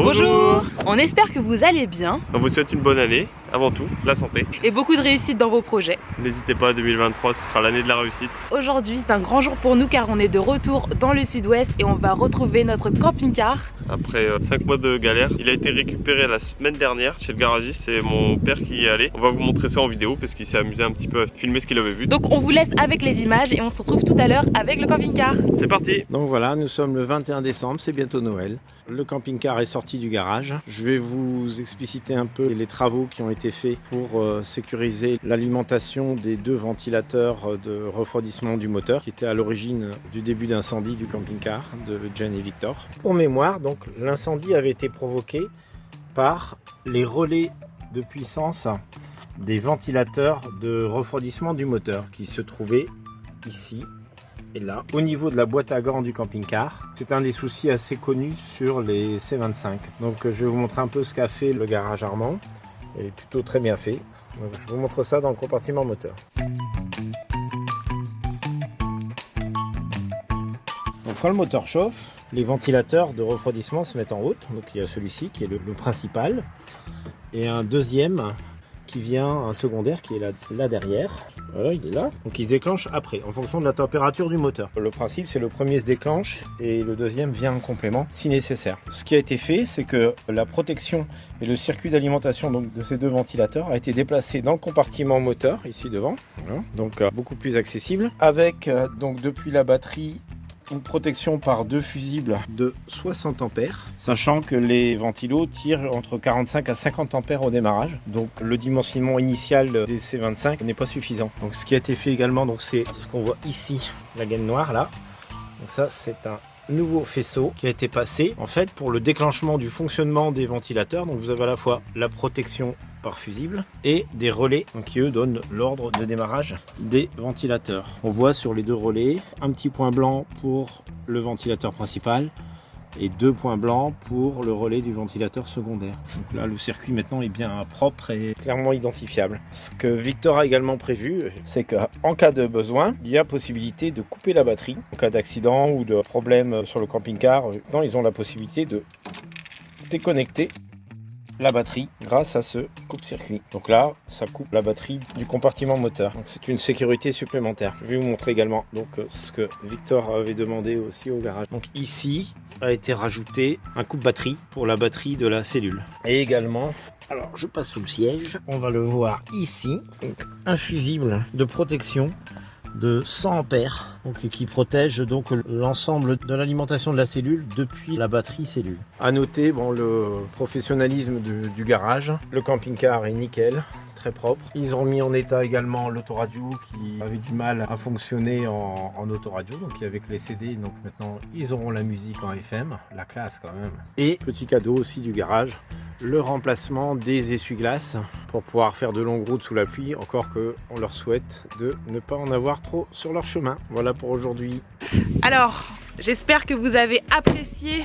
Bonjour. On espère que vous allez bien. On vous souhaite une bonne année, avant tout, la santé. Et beaucoup de réussite dans vos projets. N'hésitez pas, 2023, ce sera l'année de la réussite. Aujourd'hui, c'est un grand jour pour nous car on est de retour dans le sud-ouest et on va retrouver notre camping-car. Après 5 mois de galère, il a été récupéré la semaine dernière chez le garagiste. C'est mon père qui y est allé. On va vous montrer ça en vidéo parce qu'il s'est amusé un petit peu à filmer ce qu'il avait vu. Donc on vous laisse avec les images et on se retrouve tout à l'heure avec le camping-car. C'est parti. Donc voilà, nous sommes le 21 décembre, c'est bientôt Noël. Le camping-car est sorti du garage. Je vais vous expliciter un peu les travaux qui ont été faits pour sécuriser l'alimentation des 2 ventilateurs de refroidissement du moteur qui étaient à l'origine du début d'incendie du camping-car de Jen et Victor. Pour mémoire, donc l'incendie avait été provoqué par les relais de puissance des ventilateurs de refroidissement du moteur qui se trouvaient ici et là, au niveau de la boîte à gants du camping-car. C'est un des soucis assez connus sur les C25. Donc je vais vous montrer un peu ce qu'a fait le garage Armand. Il est plutôt très bien fait. Donc, je vous montre ça dans le compartiment moteur. Donc, quand le moteur chauffe, les ventilateurs de refroidissement se mettent en route. Donc il y a celui-ci qui est le principal. Et un deuxième qui vient, un secondaire qui est là derrière. Voilà, il est là. Donc il se déclenche après, en fonction de la température du moteur. Le principe, c'est le premier se déclenche et le deuxième vient en complément si nécessaire. Ce qui a été fait, c'est que la protection et le circuit d'alimentation de ces 2 ventilateurs a été déplacé dans le compartiment moteur, ici devant. Voilà. Donc beaucoup plus accessible. Avec donc depuis la batterie, une protection par 2 fusibles de 60 ampères, sachant que les ventilos tirent entre 45 à 50 ampères au démarrage. Donc le dimensionnement initial des C25 n'est pas suffisant. Donc ce qui a été fait également, c'est ce qu'on voit ici, la gaine noire là. Donc ça, c'est un nouveau faisceau qui a été passé en fait pour le déclenchement du fonctionnement des ventilateurs. Donc vous avez à la fois la protection par fusible et des relais qui eux donnent l'ordre de démarrage des ventilateurs. On voit sur les 2 relais un petit point blanc pour le ventilateur principal et 2 points blancs pour le relais du ventilateur secondaire. Donc là, le circuit maintenant est bien propre et clairement identifiable. Ce que Victor a également prévu, c'est qu'en cas de besoin, il y a possibilité de couper la batterie. En cas d'accident ou de problème sur le camping-car, ils ont la possibilité de déconnecter la batterie grâce à ce coupe-circuit. Donc là, ça coupe la batterie du compartiment moteur. Donc c'est une sécurité supplémentaire. Je vais vous montrer également ce que Victor avait demandé aussi au garage. Donc ici a été rajouté un coupe-batterie pour la batterie de la cellule. Et également, alors je passe sous le siège, on va le voir ici, donc un fusible de protection de 100 ampères qui protège donc l'ensemble de l'alimentation de la cellule depuis la batterie cellule. À noter le professionnalisme du garage. Le camping-car est nickel, très propre. Ils ont mis en état également l'autoradio qui avait du mal à fonctionner en autoradio, donc avec les CD. Donc maintenant ils auront la musique en FM, la classe quand même. Et petit cadeau aussi du garage, le remplacement des essuie-glaces pour pouvoir faire de longues routes sous la pluie, encore que on leur souhaite de ne pas en avoir trop sur leur chemin. Voilà pour aujourd'hui. Alors, j'espère que vous avez apprécié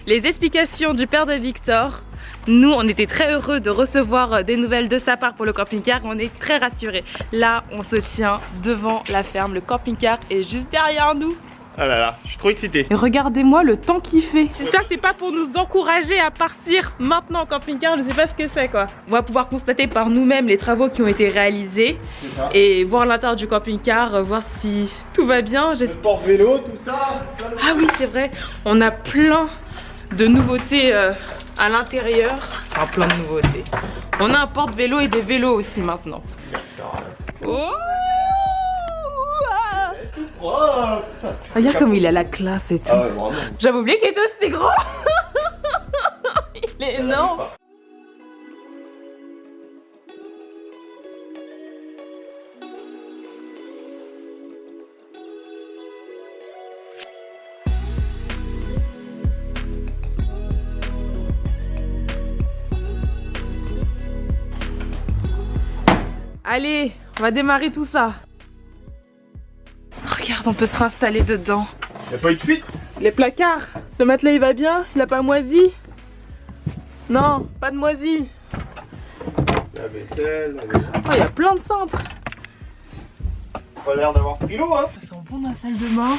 les explications du père de Victor. Nous, on était très heureux de recevoir des nouvelles de sa part pour le camping-car. On est très rassurés. Là, on se tient devant la ferme. Le camping-car est juste derrière nous. Ah là là, je suis trop excité. Et regardez-moi le temps qu'il fait. Ça, c'est pas pour nous encourager à partir maintenant en camping-car. Je sais pas ce que c'est quoi. On va pouvoir constater par nous-mêmes les travaux qui ont été réalisés et voir l'intérieur du camping-car, voir si tout va bien. Le port-vélo, tout ça. Ah oui, c'est vrai. On a plein de nouveautés à l'intérieur. Enfin, plein de nouveautés. On a un porte-vélo et des vélos aussi maintenant. Oh! Oh. Regarde comme il a la classe et tout. Ah ouais, vraiment. J'avais oublié qu'il était aussi gros. Il est énorme. Allez, on va démarrer tout ça. Regarde, on peut se réinstaller dedans. Y'a pas eu de fuite? Les placards, le matelas il va bien? Il a pas moisi? Non, pas de moisi. La vaisselle. Oh, il y a plein de cintres. Pas l'air d'avoir pris l'eau, hein. Ça sent bon dans la salle de bain.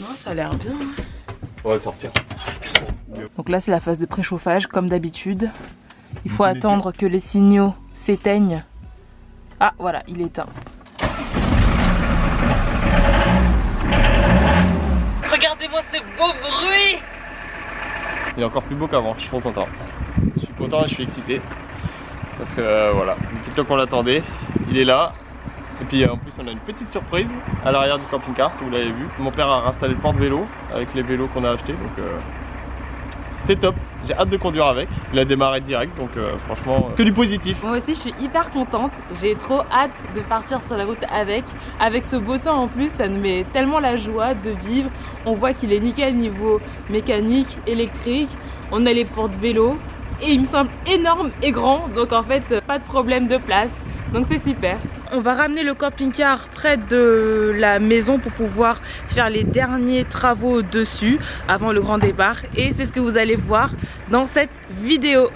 Non, ça a l'air bien. On va le sortir. Donc là c'est la phase de préchauffage comme d'habitude. Il faut attendre que les signaux s'éteignent. Ah voilà, il est éteint. Regardez-moi ce beau bruit! Il est encore plus beau qu'avant, je suis trop content. Je suis content et je suis excité. Parce que voilà, depuis le temps qu'on l'attendait, il est là. Et puis en plus on a une petite surprise à l'arrière du camping-car, si vous l'avez vu. Mon père a installé le porte-vélo avec les vélos qu'on a achetés, donc c'est top. J'ai hâte de conduire avec. Il a démarré direct, donc franchement que du positif. Moi aussi je suis hyper contente, j'ai trop hâte de partir sur la route avec. Avec ce beau temps en plus, ça nous met tellement la joie de vivre. On voit qu'il est nickel niveau mécanique, électrique. On a les porte-vélos et il me semble énorme et grand, donc en fait pas de problème de place. Donc c'est super. On va ramener le camping-car près de la maison pour pouvoir faire les derniers travaux dessus avant le grand départ. Et c'est ce que vous allez voir dans cette vidéo.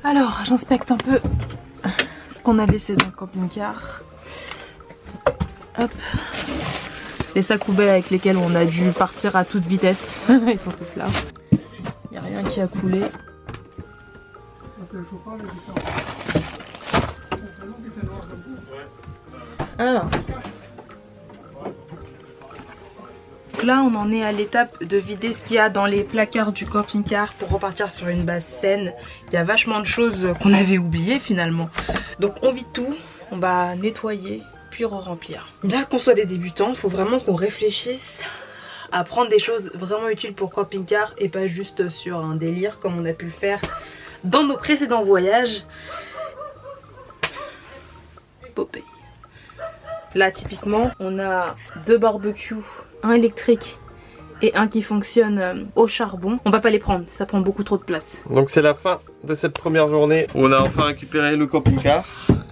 Alors j'inspecte un peu ce qu'on a laissé dans le camping-car. Hop. Les sacs poubelles avec lesquels on a dû partir à toute vitesse. Ils sont tous là. Il n'y a rien qui a coulé. Alors. Là on en est à l'étape de vider ce qu'il y a dans les placards du camping-car pour repartir sur une base saine. Il y a vachement de choses qu'on avait oubliées finalement. Donc on vide tout, on va nettoyer puis re-remplir. Bien qu'on soit des débutants, il faut vraiment qu'on réfléchisse à prendre des choses vraiment utiles pour camping-car et pas juste sur un délire comme on a pu le faire dans nos précédents voyages. Beau pays. Là typiquement on a 2 barbecues, un électrique et un qui fonctionne au charbon. On va pas les prendre, ça prend beaucoup trop de place. Donc c'est la fin de cette première journée où on a enfin récupéré le camping-car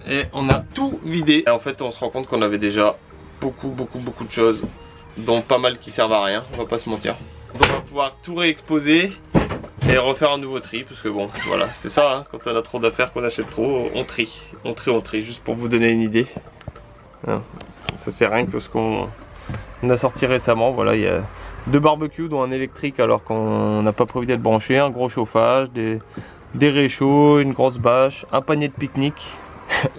et on a tout vidé. Et en fait on se rend compte qu'on avait déjà beaucoup de choses, dont pas mal qui servent à rien, on va pas se mentir. Donc on va pouvoir tout réexposer et refaire un nouveau tri, parce que bon voilà c'est ça, hein, quand on a trop d'affaires, qu'on achète trop, on trie, juste pour vous donner une idée. Hein, ça c'est rien que ce qu'on a sorti récemment. Voilà, il y a 2 barbecues dont un électrique alors qu'on n'a pas prévu d'être branché, un gros chauffage, des réchauds, une grosse bâche, un panier de pique-nique.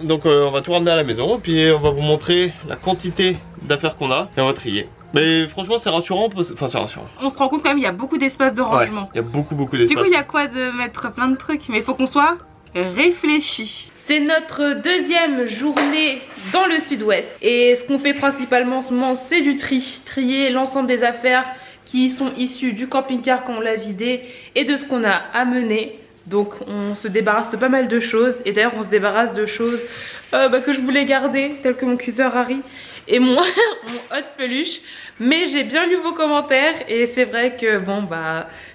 Donc on va tout ramener à la maison et puis on va vous montrer la quantité d'affaires qu'on a et on va trier. Mais franchement c'est rassurant, enfin c'est rassurant. On se rend compte quand même il y a beaucoup d'espace de rangement. Ouais, il y a beaucoup d'espace. Du coup il y a quoi de mettre plein de trucs, mais il faut qu'on soit réfléchi. C'est notre deuxième journée dans le sud-ouest et ce qu'on fait principalement en ce moment c'est du tri. Trier l'ensemble des affaires qui sont issues du camping-car quand on l'a vidé et de ce qu'on a amené. Donc on se débarrasse de pas mal de choses et d'ailleurs on se débarrasse de choses que je voulais garder, telles que mon cuiseur Harry et mon hot peluche. Mais j'ai bien lu vos commentaires et c'est vrai que bon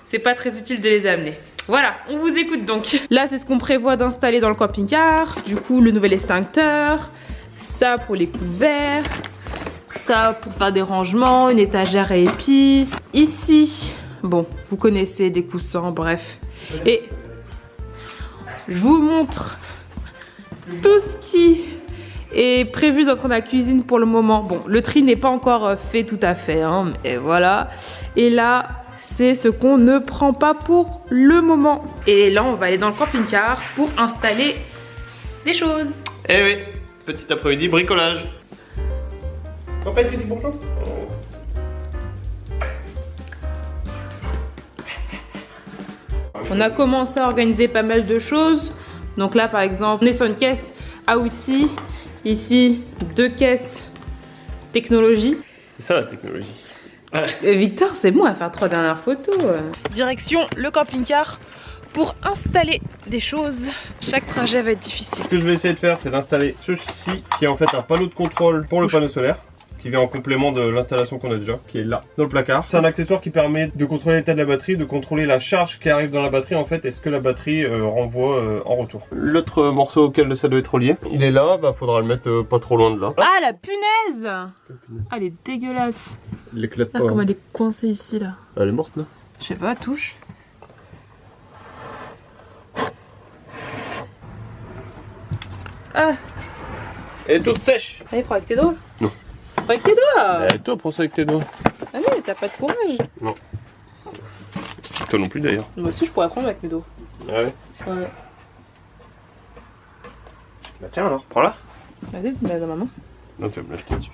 c'est pas très utile de les amener. Voilà, on vous écoute donc. Là c'est ce qu'on prévoit d'installer dans le camping-car. Du coup le nouvel extincteur, ça pour les couverts, ça pour faire des rangements, une étagère à épices. Ici, bon vous connaissez, des coussins, bref. Et je vous montre tout ce qui est prévu dans la cuisine pour le moment. Bon, le tri n'est pas encore fait tout à fait, hein, mais voilà. Et là, c'est ce qu'on ne prend pas pour le moment. Et là, on va aller dans le camping-car pour installer des choses. Eh oui, petit après-midi bricolage. Papa, tu dis bonjour. On a commencé à organiser pas mal de choses. Donc là par exemple, on est sur une caisse à outils. Ici, 2 caisses technologie. C'est ça la technologie. Victor, c'est bon à faire 3 dernières photos. Direction le camping-car pour installer des choses. Chaque trajet va être difficile. Ce que je vais essayer de faire, c'est d'installer ceci, qui est en fait un panneau de contrôle pour le panneau solaire, qui vient en complément de l'installation qu'on a déjà, qui est là, dans le placard. C'est un accessoire qui permet de contrôler l'état de la batterie, de contrôler la charge qui arrive dans la batterie en fait, et ce que la batterie renvoie en retour. L'autre morceau auquel ça doit être relié, il est là, faudra le mettre pas trop loin de là. Ah la punaise! Ah elle est dégueulasse. Il éclate pas. Regarde comme elle est coincée ici là. Elle est morte là? Je sais pas, touche. Ah! Elle est toute sèche. Allez, prends avec tes doigts. Non. Prends avec tes doigts. Toi, prends ça avec tes doigts. Ah non, mais t'as pas de courage. Non. Toi non plus d'ailleurs. Moi aussi, je pourrais prendre avec mes doigts. Ah ouais. Ouais. Bah tiens alors, prends-la. Vas-y, tu me mets dans ma main. Non, tu vas me l'acheter dessus.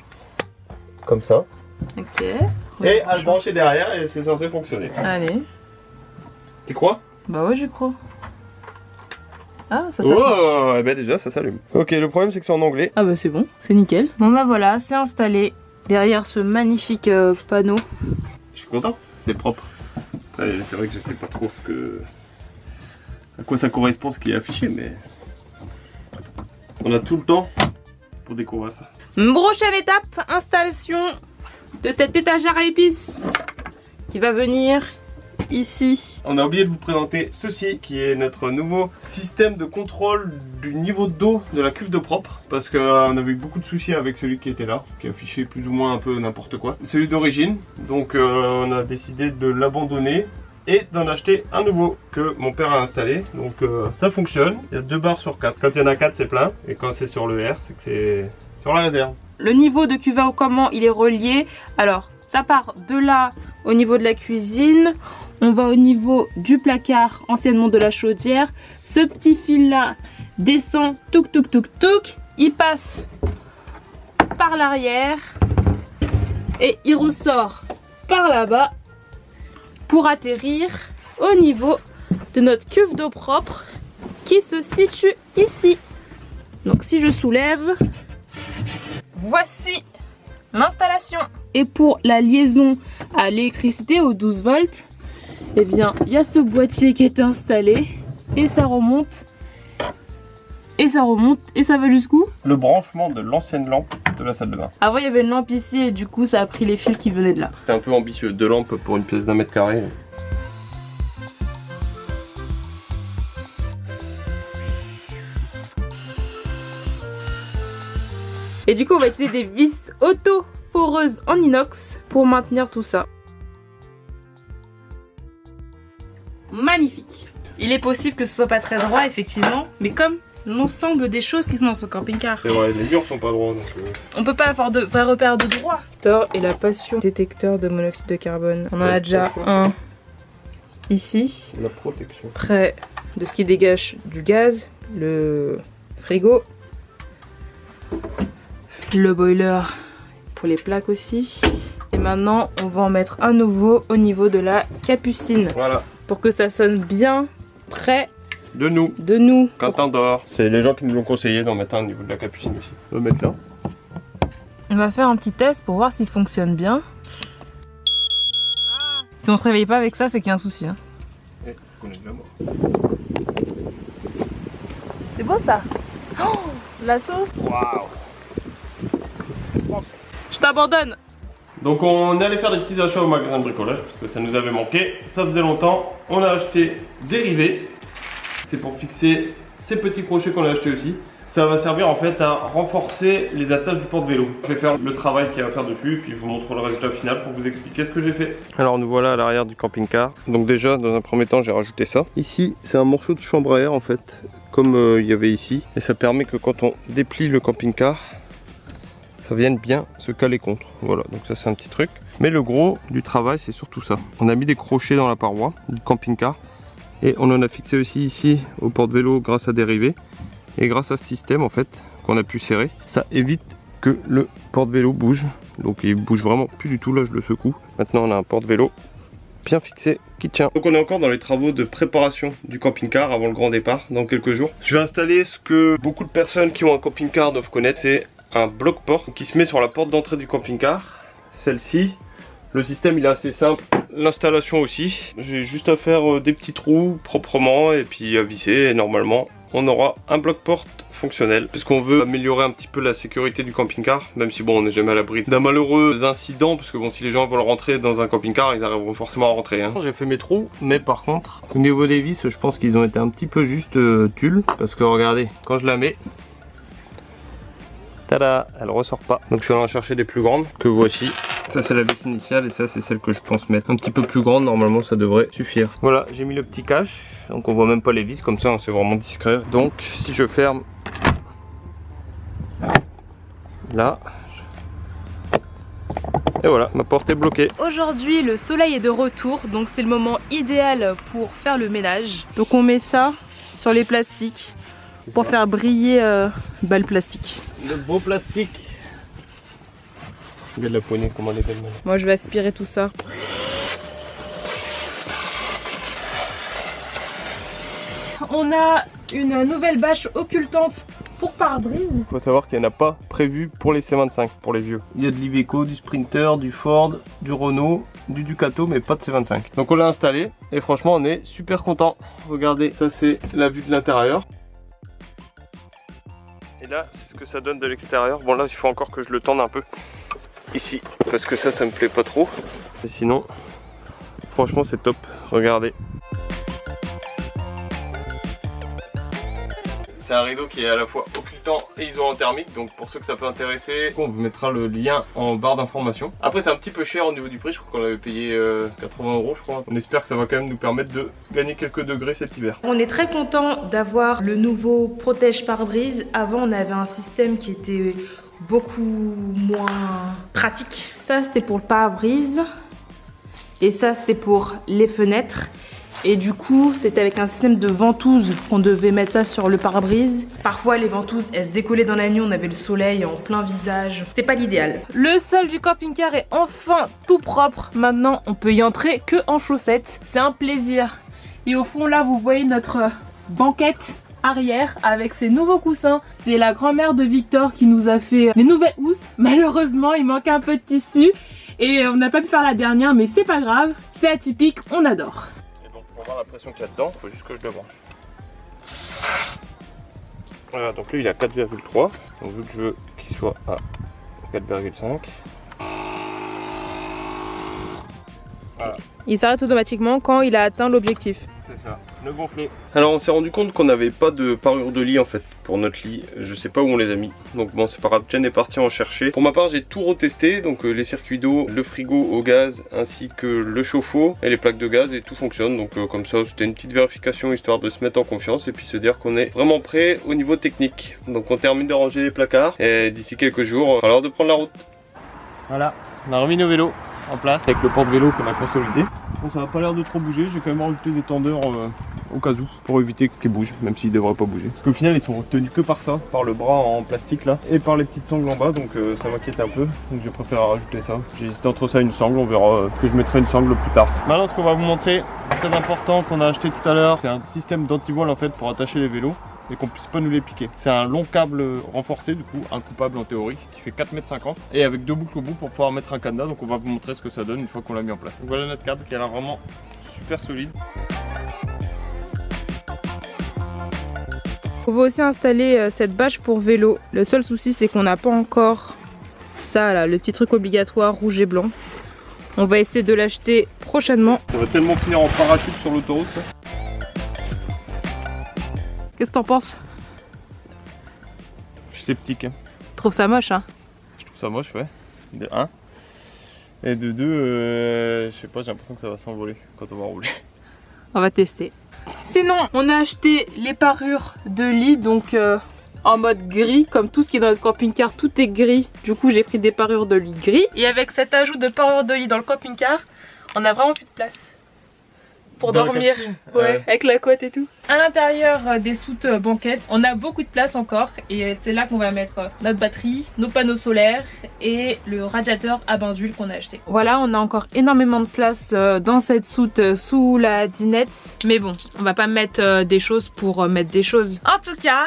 Comme ça. Ok. Et à le brancher derrière et c'est censé fonctionner. Allez. Tu crois? Bah ouais, j'y crois. Ah, ça s'affiche. Oh, et ben déjà ça s'allume. Ok, le problème c'est que c'est en anglais. Ah bah c'est bon, c'est nickel. Bon bah voilà, c'est installé derrière ce magnifique panneau. Je suis content, c'est propre. Ouais, c'est vrai que je sais pas trop à quoi ça correspond ce qui est affiché, mais on a tout le temps pour découvrir ça. Prochaine étape, installation de cette étagère à épices qui va venir ici. On a oublié de vous présenter ceci qui est notre nouveau système de contrôle du niveau d'eau de la cuve d'eau propre, parce qu'on avait eu beaucoup de soucis avec celui qui était là, qui affichait plus ou moins un peu n'importe quoi. Celui d'origine, donc on a décidé de l'abandonner et d'en acheter un nouveau que mon père a installé. Donc ça fonctionne, il y a 2 barres sur 4. Quand il y en a 4 c'est plein, et quand c'est sur le R c'est que c'est sur la réserve. Le niveau de cuve à eau, comment il est relié? Alors ça part de là au niveau de la cuisine. On va au niveau du placard, anciennement de la chaudière. Ce petit fil là descend, touc touc touc touc. Il passe par l'arrière et il ressort par là-bas pour atterrir au niveau de notre cuve d'eau propre qui se situe ici. Donc si je soulève, voici l'installation. Et pour la liaison à l'électricité aux 12 volts, eh bien, il y a ce boîtier qui est installé et ça remonte et ça remonte et ça va jusqu'où? Le branchement de l'ancienne lampe de la salle de bain. Avant, il y avait une lampe ici et du coup, ça a pris les fils qui venaient de là. C'était un peu ambitieux, 2 lampes pour une pièce d'1 mètre carré. Et du coup, on va utiliser des vis auto-foreuses en inox pour maintenir tout ça. Magnifique. Il est possible que ce soit pas très droit, effectivement, mais comme l'ensemble des choses qui sont dans ce camping-car. C'est vrai, les murs sont pas droits donc. On peut pas avoir de vrai repère de droit. Et la passion détecteur de monoxyde de carbone. On en a déjà un ici, La protection. près de ce qui dégage du gaz, le frigo, le boiler pour les plaques aussi. Et maintenant, on va en mettre un nouveau au niveau de la capucine. Voilà. Pour que ça sonne bien près De nous. de nous. Quand t'endors. C'est les gens qui nous l'ont conseillé d'en mettre un au niveau de la capucine ici. On va mettre là. On va faire un petit test pour voir s'il fonctionne bien. Si on se réveille pas avec ça, c'est qu'il y a un souci. Hein. Et on est déjà mort. C'est beau ça. Oh, la sauce. Waouh. Je t'abandonne. Donc on est allé faire des petits achats au magasin de bricolage parce que ça nous avait manqué. Ça faisait longtemps. On a acheté des rivets. C'est pour fixer ces petits crochets qu'on a achetés aussi. Ça va servir en fait à renforcer les attaches du porte-vélo. Je vais faire le travail qu'il y a à faire dessus, puis je vous montre le résultat final pour vous expliquer ce que j'ai fait. Alors nous voilà à l'arrière du camping-car. Donc déjà dans un premier temps j'ai rajouté ça. Ici c'est un morceau de chambre à air en fait, comme il y avait ici. Et ça permet que quand on déplie le camping-car, ça vienne bien se caler contre. Voilà, donc ça c'est un petit truc. Mais le gros du travail c'est surtout ça. On a mis des crochets dans la paroi du camping-car. Et on en a fixé aussi ici au porte-vélo grâce à des rivets. Et grâce à ce système en fait qu'on a pu serrer, ça évite que le porte-vélo bouge. Donc il bouge vraiment plus du tout, là je le secoue. Maintenant on a un porte-vélo bien fixé qui tient. Donc on est encore dans les travaux de préparation du camping-car avant le grand départ dans quelques jours. Je vais installer ce que beaucoup de personnes qui ont un camping-car doivent connaître, c'est un bloc-porte qui se met sur la porte d'entrée du camping-car. Celle-ci, le système il est assez simple, l'installation aussi. J'ai juste à faire des petits trous proprement et puis à visser et normalement on aura un bloc-porte fonctionnel, puisqu'on veut améliorer un petit peu la sécurité du camping-car, même si bon on n'est jamais à l'abri d'un malheureux incident, parce que bon si les gens veulent rentrer dans un camping-car ils arriveront forcément à rentrer hein. J'ai fait mes trous, mais par contre au niveau des vis je pense qu'ils ont été un petit peu juste tulle, parce que regardez quand je la mets, tada, elle ressort pas. Donc je suis allé en chercher des plus grandes que voici. Ça c'est la vis initiale et ça c'est celle que je pense mettre un petit peu plus grande, normalement ça devrait suffire. Voilà, j'ai mis le petit cache, donc on voit même pas les vis comme ça, c'est vraiment discret. Donc si je ferme, là. Et voilà, ma porte est bloquée. Aujourd'hui, le soleil est de retour, donc c'est le moment idéal pour faire le ménage. Donc on met ça sur les plastiques pour faire briller le plastique. Le beau plastique. Regarde la poignée, comment elle est belle. Moi je vais aspirer tout ça. On a une nouvelle bâche occultante pour pare-brise. Il faut savoir qu'il n'y en a pas prévu pour les C25, pour les vieux. Il y a de l'Iveco, du Sprinter, du Ford, du Renault, du Ducato, mais pas de C25. Donc on l'a installé et franchement on est super content. Regardez, ça c'est la vue de l'intérieur. Et là, c'est ce que ça donne de l'extérieur. Bon là, il faut encore que je le tende un peu ici, parce que ça me plaît pas trop. Mais sinon, franchement c'est top, regardez. C'est un rideau qui est à la fois occultant et iso-thermique, donc pour ceux que ça peut intéresser, on vous mettra le lien en barre d'information. Après c'est un petit peu cher au niveau du prix, je crois qu'on avait payé 80 € je crois. On espère que ça va quand même nous permettre de gagner quelques degrés cet hiver. On est très content d'avoir le nouveau protège pare-brise. Avant on avait un système qui était beaucoup moins pratique. Ça c'était pour le pare-brise et ça c'était pour les fenêtres. Et du coup, c'était avec un système de ventouse qu'on devait mettre ça sur le pare-brise. Parfois, les ventouses, elles se décollaient dans la nuit, on avait le soleil en plein visage. C'était pas l'idéal. Le sol du camping-car est enfin tout propre. Maintenant, on peut y entrer que en chaussettes. C'est un plaisir. Et au fond, là, vous voyez notre banquette arrière avec ses nouveaux coussins. C'est la grand-mère de Victor qui nous a fait les nouvelles housses. Malheureusement, il manque un peu de tissu et on n'a pas pu faire la dernière, mais c'est pas grave. C'est atypique, on adore. Pour voir la pression qu'il y a dedans, il faut juste que je le branche. Voilà, donc lui il est à 4,3. Donc vu que je veux qu'il soit à 4,5. Voilà. Il s'arrête automatiquement quand il a atteint l'objectif. C'est ça, le gonfler. Alors on s'est rendu compte qu'on n'avait pas de parure de lit en fait pour notre lit. Je sais pas où on les a mis. Donc bon c'est pas grave, Jen est partie en chercher. Pour ma part j'ai tout retesté, donc les circuits d'eau, le frigo au gaz ainsi que le chauffe-eau et les plaques de gaz et tout fonctionne. Donc comme ça c'était une petite vérification histoire de se mettre en confiance et puis se dire qu'on est vraiment prêt au niveau technique. Donc on termine de ranger les placards et d'ici quelques jours il va falloir de prendre la route. Voilà, on a remis nos vélos en place avec le porte-vélo qu'on a consolidé. Bon ça n'a pas l'air de trop bouger, j'ai quand même rajouté des tendeurs au cas où pour éviter qu'ils bougent, même s'ils ne devraient pas bouger. Parce qu'au final ils sont retenus que par ça, par le bras en plastique là et par les petites sangles en bas, donc ça m'inquiète un peu, donc j'ai préféré rajouter ça. J'ai hésité entre ça et une sangle, on verra que je mettrai une sangle plus tard. Maintenant ce qu'on va vous montrer, très important, qu'on a acheté tout à l'heure, c'est un système d'anti-voile en fait pour attacher les vélos et qu'on puisse pas nous les piquer. C'est un long câble renforcé du coup, incoupable en théorie, qui fait 4,50 m et avec deux boucles au bout pour pouvoir mettre un cadenas, donc on va vous montrer ce que ça donne une fois qu'on l'a mis en place. Donc voilà notre câble qui a l'air vraiment super solide. On va aussi installer cette bâche pour vélo. Le seul souci c'est qu'on n'a pas encore ça là, le petit truc obligatoire rouge et blanc. On va essayer de l'acheter prochainement. Ça va tellement finir en parachute sur l'autoroute ça. Qu'est-ce que t'en penses? Je suis sceptique. Tu trouves ça moche hein? Je trouve ça moche ouais. De 1. Et de 2, je sais pas, j'ai l'impression que ça va s'envoler quand on va rouler. On va tester. Sinon, on a acheté les parures de lit, donc en mode gris, comme tout ce qui est dans notre camping-car, tout est gris. Du coup, j'ai pris des parures de lit gris. Et avec cet ajout de parures de lit dans le camping-car, on a vraiment plus de place pour dans dormir, ouais, avec la couette et tout. À l'intérieur des soutes banquettes, on a beaucoup de place encore et c'est là qu'on va mettre notre batterie, nos panneaux solaires et le radiateur à bain d'huile qu'on a acheté. Voilà, on a encore énormément de place dans cette soute sous la dinette, mais bon, on va pas mettre des choses pour mettre des choses. En tout cas,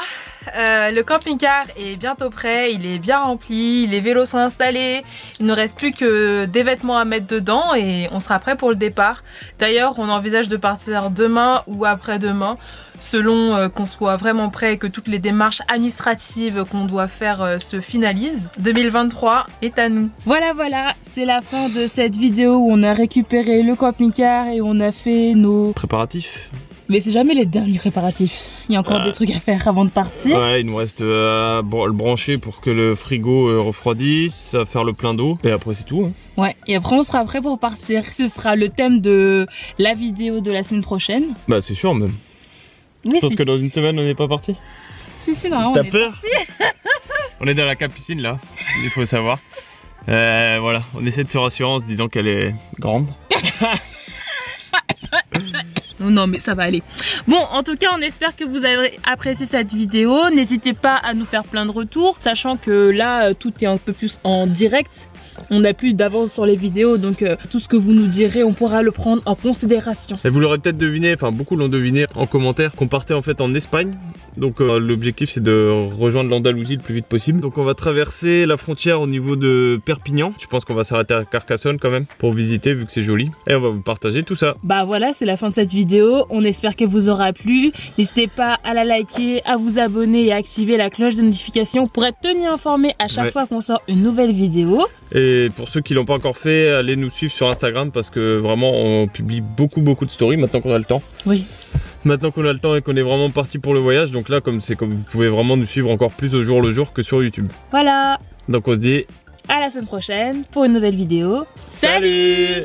le camping-car est bientôt prêt, il est bien rempli, les vélos sont installés, il ne reste plus que des vêtements à mettre dedans et on sera prêt pour le départ. D'ailleurs, on envisage de partir demain ou après-demain, selon qu'on soit vraiment prêt et que toutes les démarches administratives qu'on doit faire se finalisent. 2023 est à nous. Voilà, c'est la fin de cette vidéo où on a récupéré le camping-car et on a fait nos préparatifs. Mais c'est jamais les derniers préparatifs. Il y a encore des trucs à faire avant de partir. Ouais, il nous reste à le brancher pour que le frigo refroidisse, à faire le plein d'eau et après c'est tout. Hein. Ouais, et après on sera prêt pour partir. Ce sera le thème de la vidéo de la semaine prochaine. Bah c'est sûr même. Mais je pense que dans une semaine on n'est pas parti. Si, non, on T'as est peur parti. On est dans la capucine là, il faut savoir. Voilà, on essaie de se rassurer en se disant qu'elle est grande. Non mais ça va aller. Bon, en tout cas on espère que vous avez apprécié cette vidéo. N'hésitez pas à nous faire plein de retours, sachant que là tout est un peu plus en direct. On n'a plus d'avance sur les vidéos, donc tout ce que vous nous direz, on pourra le prendre en considération. Et vous l'aurez peut-être deviné, enfin beaucoup l'ont deviné en commentaire, qu'on partait en fait en Espagne. Donc l'objectif c'est de rejoindre l'Andalousie le plus vite possible. Donc on va traverser la frontière au niveau de Perpignan. Je pense qu'on va s'arrêter à Carcassonne quand même pour visiter vu que c'est joli. Et on va vous partager tout ça. Bah voilà, c'est la fin de cette vidéo. On espère qu'elle vous aura plu. N'hésitez pas à la liker, à vous abonner et à activer la cloche de notification pour être tenu informé à chaque fois qu'on sort une nouvelle vidéo. Et pour ceux qui l'ont pas encore fait, allez nous suivre sur Instagram parce que vraiment on publie beaucoup de stories maintenant qu'on a le temps. Oui. Maintenant qu'on a le temps et qu'on est vraiment parti pour le voyage, donc là comme vous pouvez vraiment nous suivre encore plus au jour le jour que sur YouTube. Voilà. Donc on se dit à la semaine prochaine pour une nouvelle vidéo. Salut.